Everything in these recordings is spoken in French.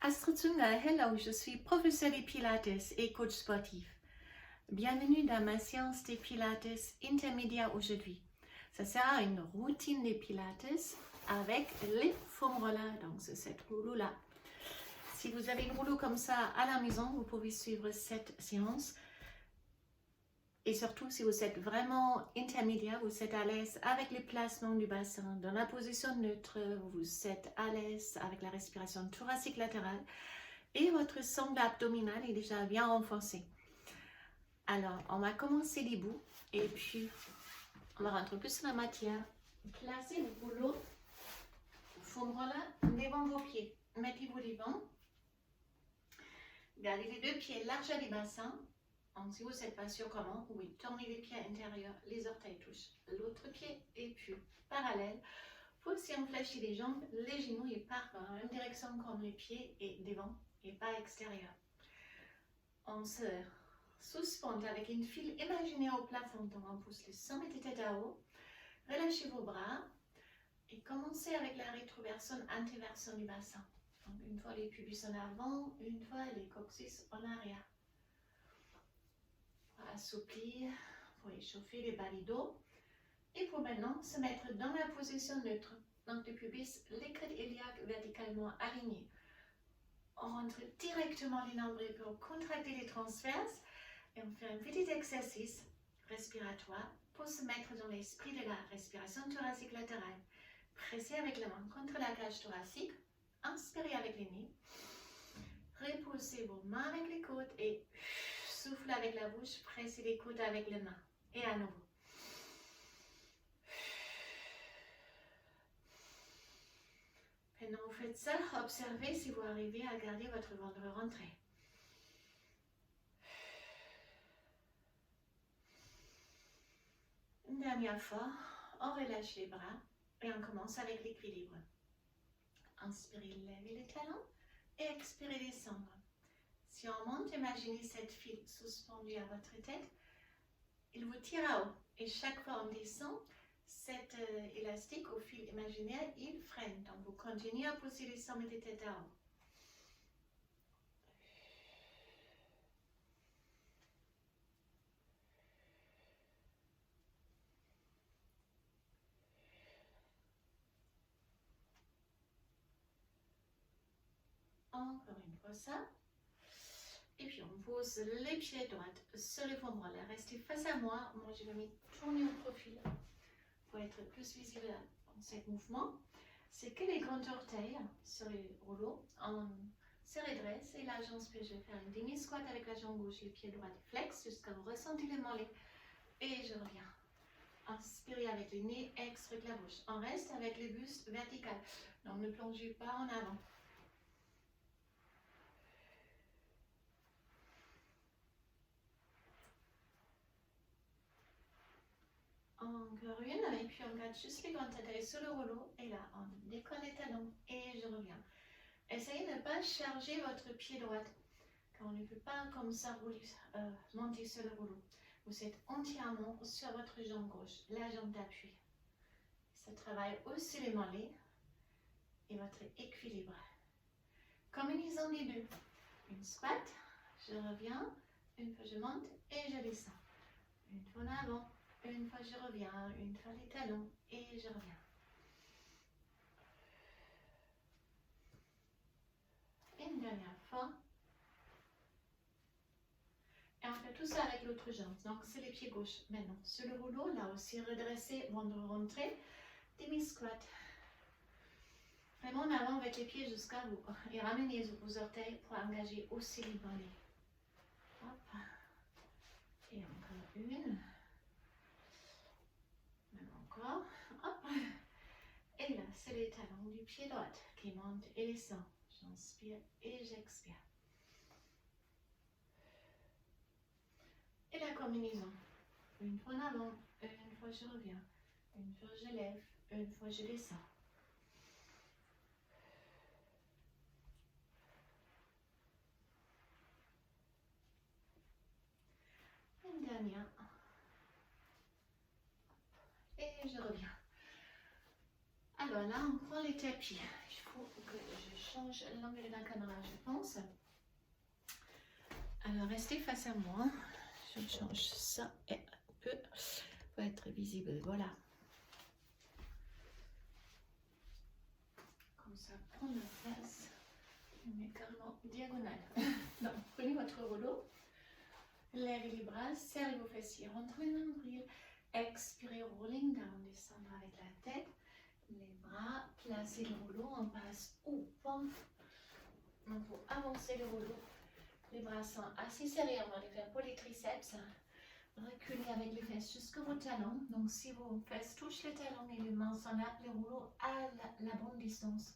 Astrid Zunger, hello, je suis professeur de Pilates et coach sportif. Bienvenue dans ma séance de Pilates intermédiaire aujourd'hui. Ça sera une routine de Pilates avec les foam rollers, donc c'est cette rouleau-là. Si vous avez une rouleau comme ça à la maison, vous pouvez suivre cette séance. Et surtout, si vous êtes vraiment intermédiaire, vous êtes à l'aise avec les placements du bassin, dans la position neutre, vous êtes à l'aise avec la respiration thoracique latérale et votre sangle abdominal est déjà bien renforcé. Alors, on va commencer debout et puis on va rentrer plus dans la matière. Placez le rouleau, foam roller devant vos pieds. Mettez-vous devant. Gardez les deux pieds larges du bassin. Donc, si vous n'êtes pas sûr comment, oui, tournez les pieds intérieurs, les orteils touchent l'autre pied et puis parallèle. Vous aussi enfléchir les jambes, les genoux ils partent dans la même direction comme les pieds et devant et pas extérieur. On se suspend avec une file imaginaire au plafond, donc on pousse les sommets de tête à haut. Relâchez vos bras et commencez avec la rétroversion, antéversion du bassin. Donc, une fois les pubis en avant, une fois les coccyx en arrière. Assouplir pour échauffer les bas du dos et pour maintenant se mettre dans la position neutre. Donc le pubis, les crêtes iliaques verticalement alignés. On rentre directement les nombrils pour contracter les transverses et on fait un petit exercice respiratoire pour se mettre dans l'esprit de la respiration thoracique latérale. Pressez avec les mains contre la cage thoracique, inspirez avec les nez, repoussez vos mains avec les côtes et soufflez avec la bouche, pressez les côtes avec les mains. Et à nouveau. Pendant que vous faites ça, observez si vous arrivez à garder votre ventre rentré. Une dernière fois, on relâche les bras et on commence avec l'équilibre. Inspirez, levez les talons et expirez, descendre. Si on monte, imaginez cette file suspendue à votre tête. Il vous tire à haut et chaque fois on descend, cet élastique au fil imaginaire, il freine. Donc vous continuez à pousser les sommets de tête à haut. Encore une fois ça. Et puis on pose les pieds droits sur le foam roller. Restez face à moi. Moi je vais me tourner au profil pour être plus visible dans ce mouvement. C'est que les grands orteils sur le rouleau. On se redresse et la jambe, je vais faire une demi-squat avec la jambe gauche, le pied droit flex jusqu'à vous ressentir les mollets. Et je reviens. Inspirez avec le nez, expirez avec la bouche. On reste avec le buste vertical. Donc ne plongez pas en avant. Encore une, et puis on garde juste les grands orteils sur le rouleau. Et là, on décolle les talons et je reviens. Essayez de ne pas charger votre pied droit. Car on ne peut pas comme ça monter sur le rouleau. Vous êtes entièrement sur votre jambe gauche, la jambe d'appui. Ça travaille aussi les mollets et votre équilibre. Combinaison des deux. Une squat, je reviens, une fois je monte et je descends. Une fois en avant, une fois je reviens, une fois les talons et je reviens. Une dernière fois. Et on fait tout ça avec l'autre jambe. Donc c'est les pieds gauches. Maintenant, sur le rouleau, là aussi redressé, ventre rentré, demi-squat. Vraiment en avant avec les pieds jusqu'à vous. Et ramenez vos orteils pour engager aussi les mollets. Hop. Et encore une. Même encore. Hop. Et là, c'est les talons du pied droit qui montent et descendent. J'inspire et j'expire. Et la combinaison. Une fois en avant, une fois je reviens, une fois je lève, une fois je descends. Une dernière. Et je reviens. Alors là, on prend les tapis. Il faut que je change l'angle de la caméra, je pense. Alors, restez face à moi. Je change ça un peu pour être visible. Voilà. Comme ça, prends la place. Mais carrément diagonale. Donc, prenez votre rouleau. Lèvez les bras, serrez vos fessiers, rentrez le nombril. Expirez, rolling down, descendre avec la tête. Les bras, placez le rouleau, on passe au point. Donc, pour avancer le rouleau, les bras sont assez serrés, on va les faire pour les triceps. Reculez avec les fesses jusqu'au talon. Donc, si vos fesses touchent les talons et les mains sont là, le rouleau à la bonne distance.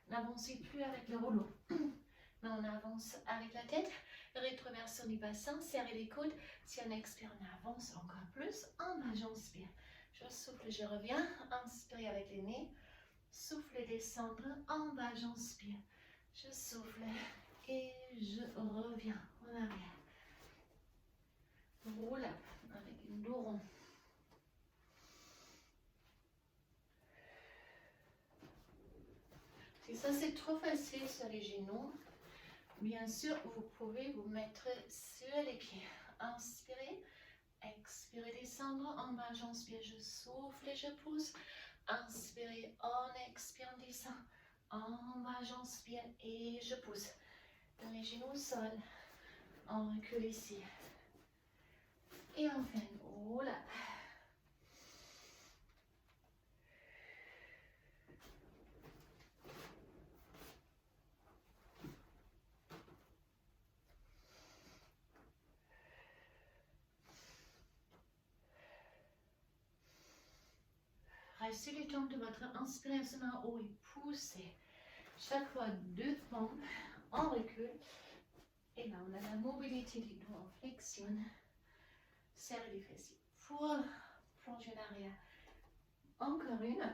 N'avancez plus avec le rouleau. Mais on avance avec la tête. Rétroversion du bassin, serrez les coudes. Si on expire, on avance encore plus. En bas, j'inspire. Je souffle, je reviens. Inspirez avec les nez. Souffle, descendre. En bas, j'inspire. Je souffle et je reviens en arrière. Roule up avec une dos rond. Si ça c'est trop facile sur les genoux, bien sûr vous pouvez vous mettre sur les pieds. Inspirez, expirez, descendre. En bas, j'inspire, je souffle et je pousse. Inspirez, on expire, on descend. En bas, j'inspire et je pousse. Les genoux au sol. On recule ici. Et enfin, roule up. Restez le temps de votre inspiration en haut et poussez. Chaque fois 2 pompes, on recule. Et là, on a la mobilité des dos, on flexion. Serre les fessiers pour plonger en arrière. Encore une.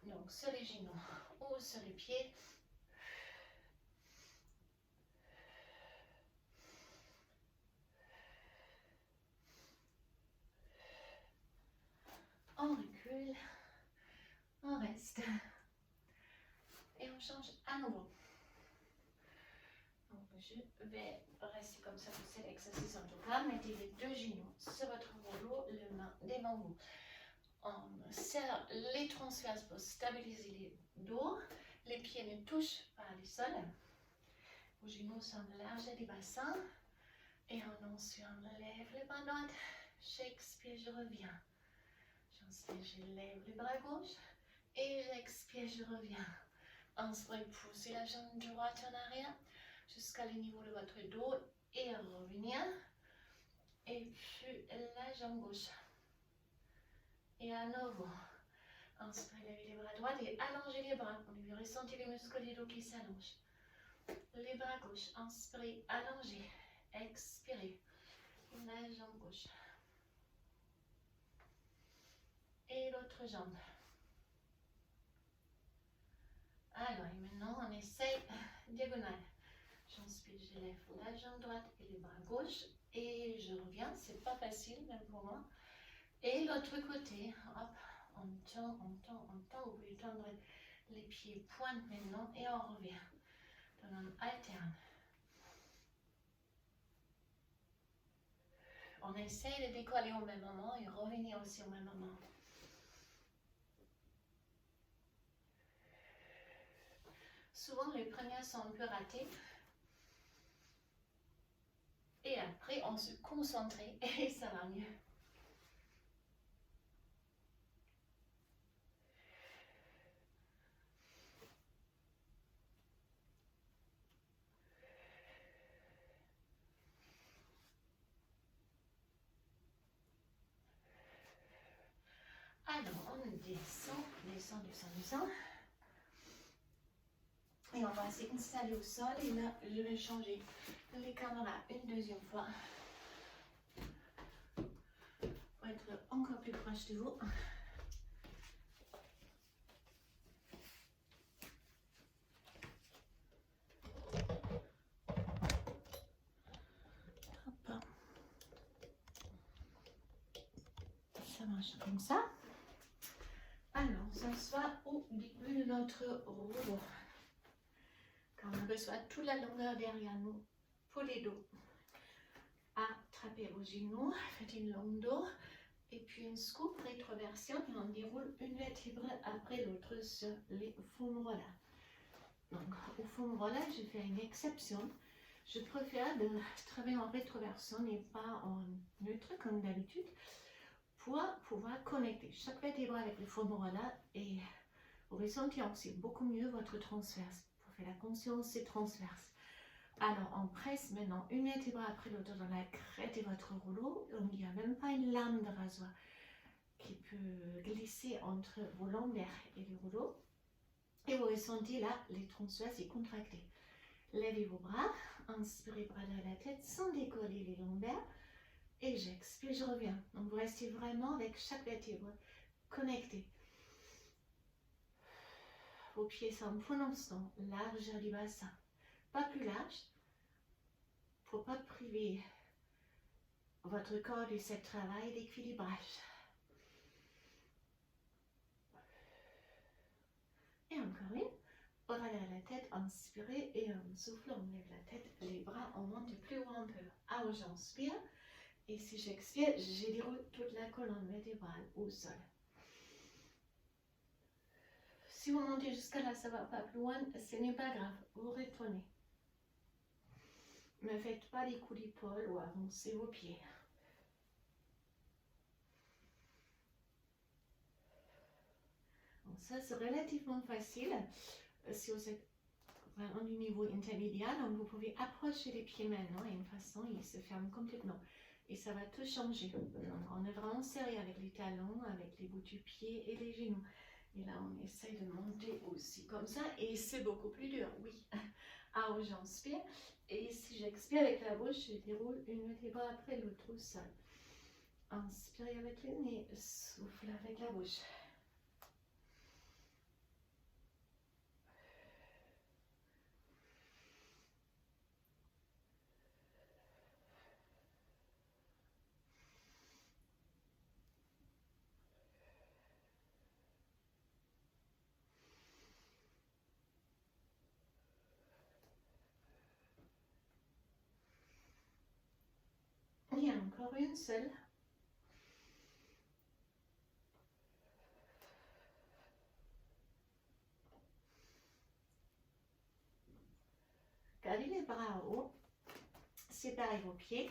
Donc, sur les genoux ou sur les pieds. On recule. On reste. Et on change à nouveau. Donc, je vais rester comme ça pour cet exercice en tout cas. Mettez les 2 genoux sur votre rouleau, les mains devant vous. On serre les transverses pour stabiliser les dos. Les pieds ne touchent pas le sol. Vos genoux sont larges du bassin. Et ensuite, on lève les bras droits. J'expire, je reviens. J'inspire, je lève le bras gauche. Et j'expire, je reviens. Inspirez, poussez la jambe droite en arrière jusqu'à le niveau de votre dos et revenir. Et puis la jambe gauche. Et à nouveau, inspirez, levez les bras droits et allongez les bras. On devait ressentir les muscles du dos qui s'allongent. Les bras gauche, inspirez, allongez. Expirez. La jambe gauche. Et l'autre jambe. Alors, et maintenant, on essaye diagonale. J'inspire, je lève la jambe droite et les bras gauche. Et je reviens. C'est pas facile, même pour moi. Et l'autre côté, hop, on tend, on tend, on tend. Vous pouvez tendre les pieds pointe maintenant et on revient. Donc, on alterne. On essaye de décoller au même moment et revenir aussi au même moment. Souvent, les premières sont un peu ratées. Et après, on se concentre et ça va mieux. Alors, on descend, descend, descend, descend. Et on va s'installer au sol. Et là, je vais changer les caméras une deuxième fois. Pour être encore plus proche de vous. Hop. Ça marche comme ça. s'assoit au début de notre rouleau. Quand on reçoit toute la longueur derrière nous pour les dos. Attrapez vos genoux, faites une longue dos. Et puis une scoop rétroversion et on déroule une vertèbre après l'autre sur les foam rollers. Donc au foam roller, je fais une exception. Je préfère de travailler en rétroversion et pas en neutre comme d'habitude pour pouvoir connecter chaque vertèbre avec le foam roller et vous ressentez aussi beaucoup mieux votre transverse. Pour faire la conscience, c'est transverse. Alors, on presse maintenant une vertèbre après l'autre dans la crête de votre rouleau. Il n'y a même pas une lame de rasoir qui peut glisser entre vos lombaires et le rouleau. Et vous ressentez là les transverses contractés. Levez vos bras, inspirez bras derrière la tête sans décoller les lombaires. Et j'expire, je reviens. Donc, vous restez vraiment avec chaque vertèbre connectée. Vos pieds sont pour l'instant largeur du bassin. Pas plus large, pour ne pas priver votre corps de ce travail d'équilibrage. Et encore une, on relève la tête, inspirez et on souffle, on lève la tête, les bras, on monte plus haut un peu. Alors j'inspire et si j'expire, je déroule toute la colonne vertébrale au sol. Si vous montez jusqu'à là, ça ne va pas plus loin, ce n'est pas grave, vous retournez. Ne faites pas des coups d'épaule ou avancez vos pieds. Donc ça, c'est relativement facile. Si vous êtes vraiment du niveau intermédiaire, donc vous pouvez approcher les pieds maintenant et une façon, ils se ferment complètement. Et ça va tout changer. Donc, on est vraiment serré avec les talons, avec les bouts du pied et les genoux. Et là, on essaye de monter aussi comme ça. Et c'est beaucoup plus dur, oui. Alors, j'inspire. Et si j'expire avec la bouche, je déroule une vertèbre après l'autre au sol. Inspirez avec le nez, souffle avec la bouche. Et encore une seule. Gardez les bras en haut, séparez vos pieds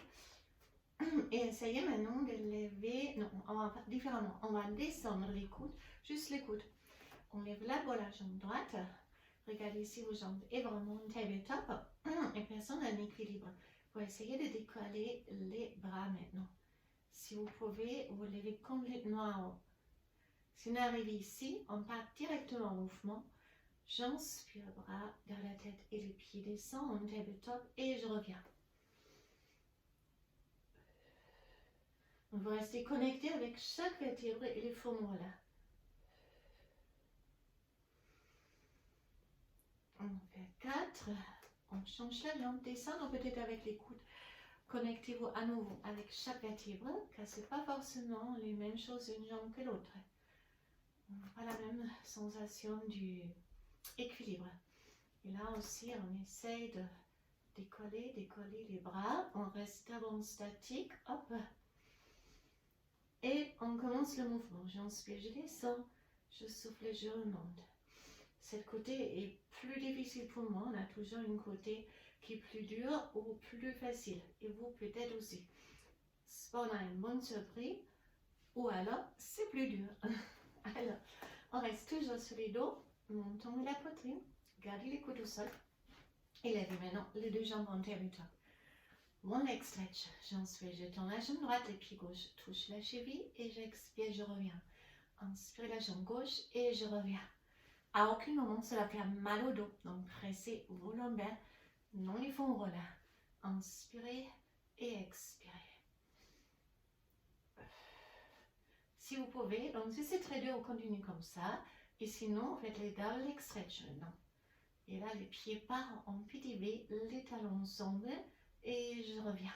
et essayez maintenant de lever, non, on va faire différemment, on va descendre les coudes, juste les coudes. On lève la la jambe droite, regardez si vos jambes est vraiment tabletop et personne en équilibre. Vous essayez de décoller les bras maintenant. Si vous pouvez, vous levez complètement en haut. Si on arrive ici, on part directement en mouvement. J'inspire, bras derrière la tête et les pieds descendent en tabletop et je reviens. Vous restez connecté avec chaque vertèbre et les fourmures là. On fait 4. On change la jambe, descendre peut-être avec les coudes. Connectez-vous à nouveau avec chaque vertèbre, car ce n'est pas forcément les mêmes choses une jambe que l'autre. On n'a pas la même sensation du équilibre. Et là aussi, on essaye de décoller les bras. On reste avant statique. Hop. Et on commence le mouvement. J'inspire, je descends. Je souffle, je remonte. Cette côté est plus difficile pour moi. On a toujours une côté qui est plus dure ou plus facile. Et vous peut-être aussi. Soit on a une bonne surprise ou alors c'est plus dur. Alors, on reste toujours sur les dos. Montons la poitrine. Gardez les coudes au sol. Et levez maintenant les deux jambes en terre-top. One leg stretch. J'inspire, je tends la jambe droite, les pieds gauche touchent la cheville et j'expire, je reviens. Inspire la jambe gauche et je reviens. À aucun moment cela fait mal au dos. Donc pressez vos lombaires, non les fonds rollers. Inspirez et expirez. Si vous pouvez, donc si c'est très dur, on continue comme ça. Et sinon, faites les double leg stretch maintenant. Et là, les pieds partent en petit V, les talons ensemble et je reviens.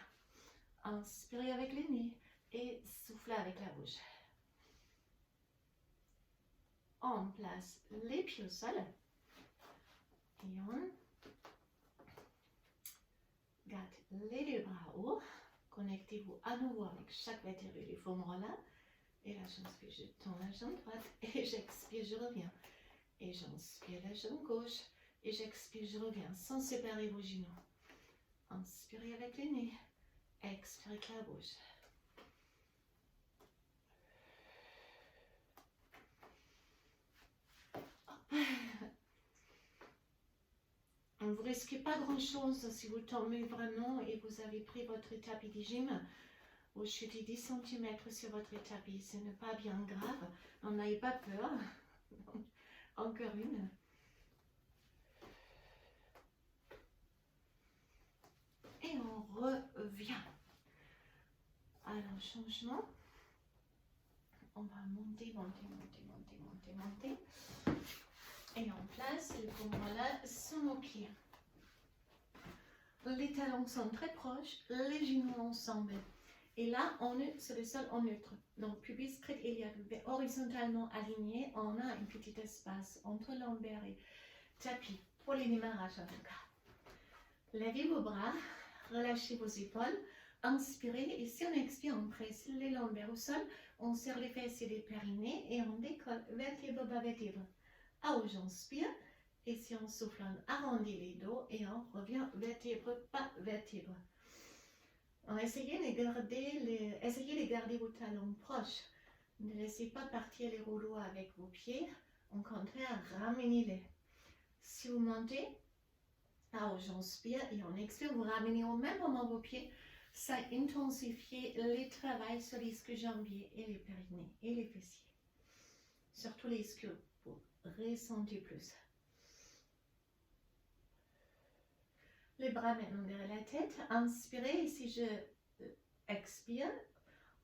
Inspirez avec les nez et soufflez avec la bouche. On place les pieds au sol. Et on garde les deux bras hauts. Connectez-vous à nouveau avec chaque vertèbre du fémur là. Et là, j'inspire, je tends la jambe droite. Et j'expire, je reviens. Et j'inspire la jambe gauche. Et j'expire, je reviens sans séparer vos genoux. Inspirez avec le nez. Expirez avec la bouche. Vous ne risquez pas grand-chose si vous tombez vraiment et vous avez pris votre tapis de gym. Vous chutez 10 cm sur votre tapis. Ce n'est pas bien grave. N'ayez pas peur. Encore une. Et on revient. Alors, changement. On va monter, monter, monter, monter, monter, monter. Et on place le fémur là sur nos pieds. Les talons sont très proches, les genoux ensemble. Et là, on est sur le sol en neutre. Donc, pubis crête-iliaque horizontalement aligné. On a un petit espace entre lombaire et tapis pour les démarrages en tout cas. Levez vos bras, relâchez vos épaules, inspirez et si on expire, on presse les lombaires au sol, on serre les fesses et les périnées et on décolle vertèbre bas vertèbre. Ah, j'inspire et si on souffle, on arrondit les dos et on revient vertèbre pas vertèbre. Essayez de garder vos talons proches. Ne laissez pas partir les rouleaux avec vos pieds. Au contraire, ramenez-les. Si vous montez, j'inspire et on expire, vous ramenez au même moment vos pieds. Ça intensifie le travail sur les ischio-jambiers et les périnées et les fessiers. Surtout les ischios, pour ressentir plus. Les bras maintenant derrière la tête. Inspirez et si je expire,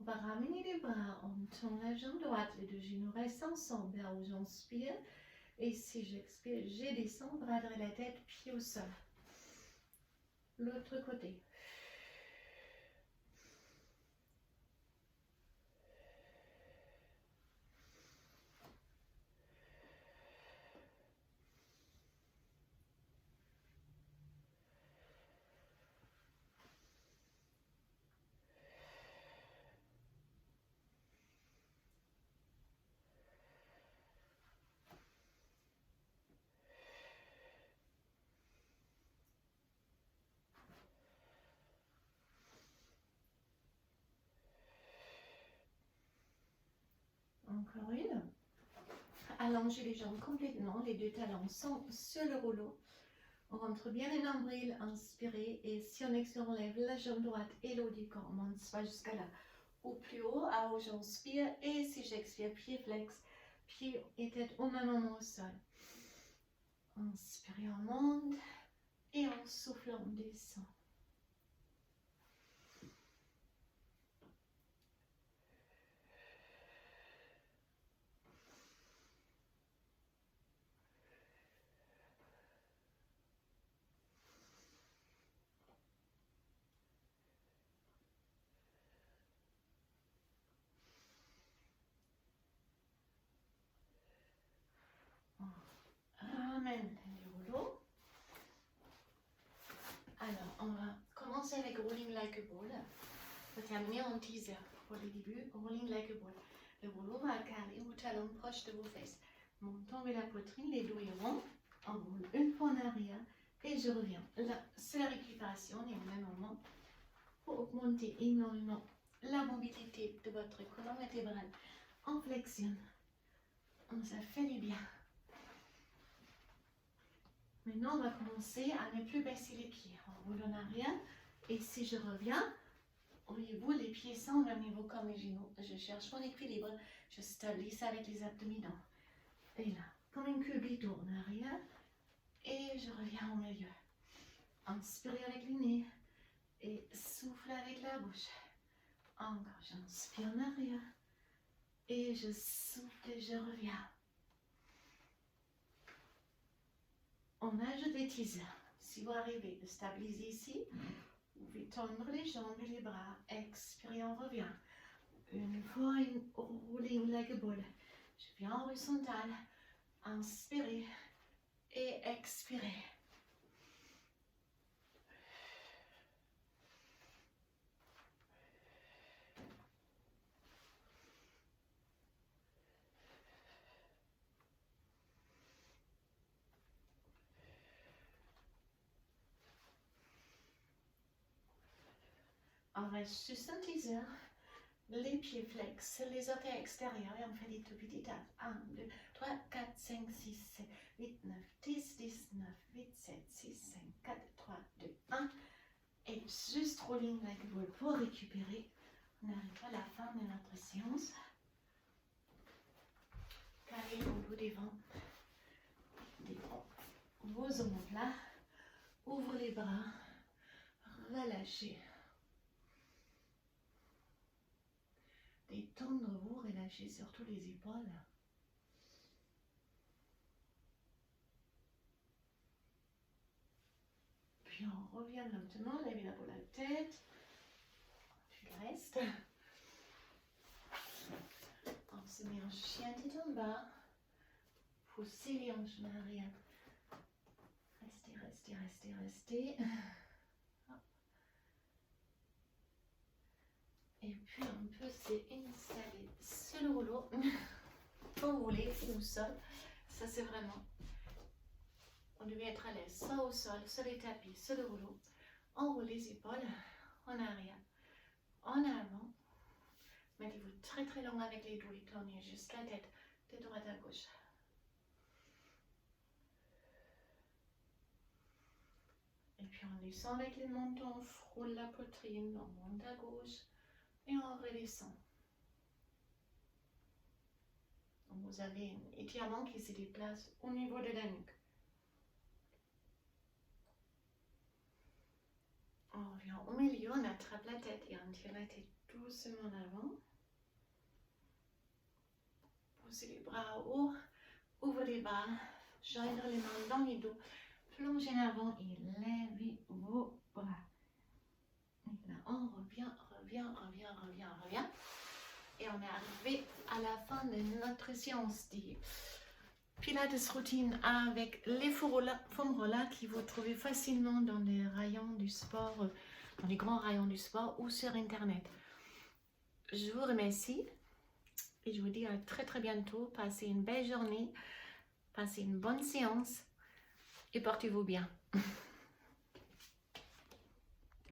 on va ramener les bras. On tourne la jambe droite, les deux genoux restent ensemble. Là où j'inspire. Et si j'expire, je descends, bras derrière la tête, pied au sol. L'autre côté. Encore une. Allongez les jambes complètement, les deux talons sont sur le rouleau. On rentre bien le nombril, inspirez et si on expire, on lève la jambe droite et le haut du corps. On monte pas jusqu'à là. Au plus haut, j'inspire et si j'expire, pied flex, pied et tête au même moment au sol. Inspirez, on monte et en soufflant, on descend. Ramène le rouleau. Alors, on va commencer avec rolling like a ball. On va terminer en teaser pour le début. Rolling like a ball. Le rouleau va caler vos talons proches de vos fesses. Montons vers la poitrine, les dos iront. On roule une fois en arrière et je reviens. Là, c'est la récupération et au même moment pour augmenter énormément la mobilité de votre colonne vertébrale. On flexion. Ça fait du bien. Maintenant, on va commencer à ne plus baisser les pieds. On roule en arrière. Et si je reviens, voyez-vous, les pieds sont au niveau comme les genoux. Je cherche mon équilibre. Je stabilise avec les abdominaux. Et là, comme un cubito en arrière. Et je reviens au milieu. Inspirez avec le nez. Et souffle avec la bouche. Encore, j'inspire en arrière. Et je souffle et je reviens. On ajoute des teasers. Si vous arrivez à stabiliser ici, vous pouvez tendre les jambes et les bras. Expirez, on revient. Une fois, une rolling like a ball. Je viens en horizontale. Inspirez et expirez. On reste juste un teaser. Les pieds flex, les orteils extérieurs et on fait des tout petits taps. 1, 2, 3, 4, 5, 6, 7, 8, 9, 10, 19, 8, 7, 6, 5, 4, 3, 2, 1. Et juste rolling like a ball pour récupérer. On arrive à la fin de notre séance. Calez vos dos devant. Vos omoplates. Ouvre les bras. Relâchez. Détendre-vous, relâchez surtout les épaules. Puis on revient maintenant, levez la boule à la tête. Puis le reste. On se met en chien tête en bas. Poussez les hanches en arrière. Restez, restez, restez, restez. Et puis on peut s'installer sur le rouleau, quand vous voulez, ou au sol. Ça c'est vraiment, on devait être à l'aise, soit au sol, sur les tapis, sur le rouleau. On roule les épaules, en arrière, en avant. Mettez-vous très très long avec les doigts, tournez juste la tête de droite à gauche. Et puis on descend avec les mentons, on frôle la poitrine, on monte à gauche. Et on redescend. Donc vous avez un étirement qui se déplace au niveau de la nuque. On revient au milieu, on attrape la tête et on tire la tête doucement en avant. Poussez les bras haut, ouvrez les bras, joindre les mains dans les dos, plongez en avant et levez vos bras. Et là, on revient. Et on est arrivé à la fin de notre séance de Pilates routine avec les foam rollers qui vous trouvez facilement dans les rayons du sport, dans les grands rayons du sport ou sur internet. Je vous remercie et je vous dis à très très bientôt. Passez une belle journée, passez une bonne séance et portez-vous bien.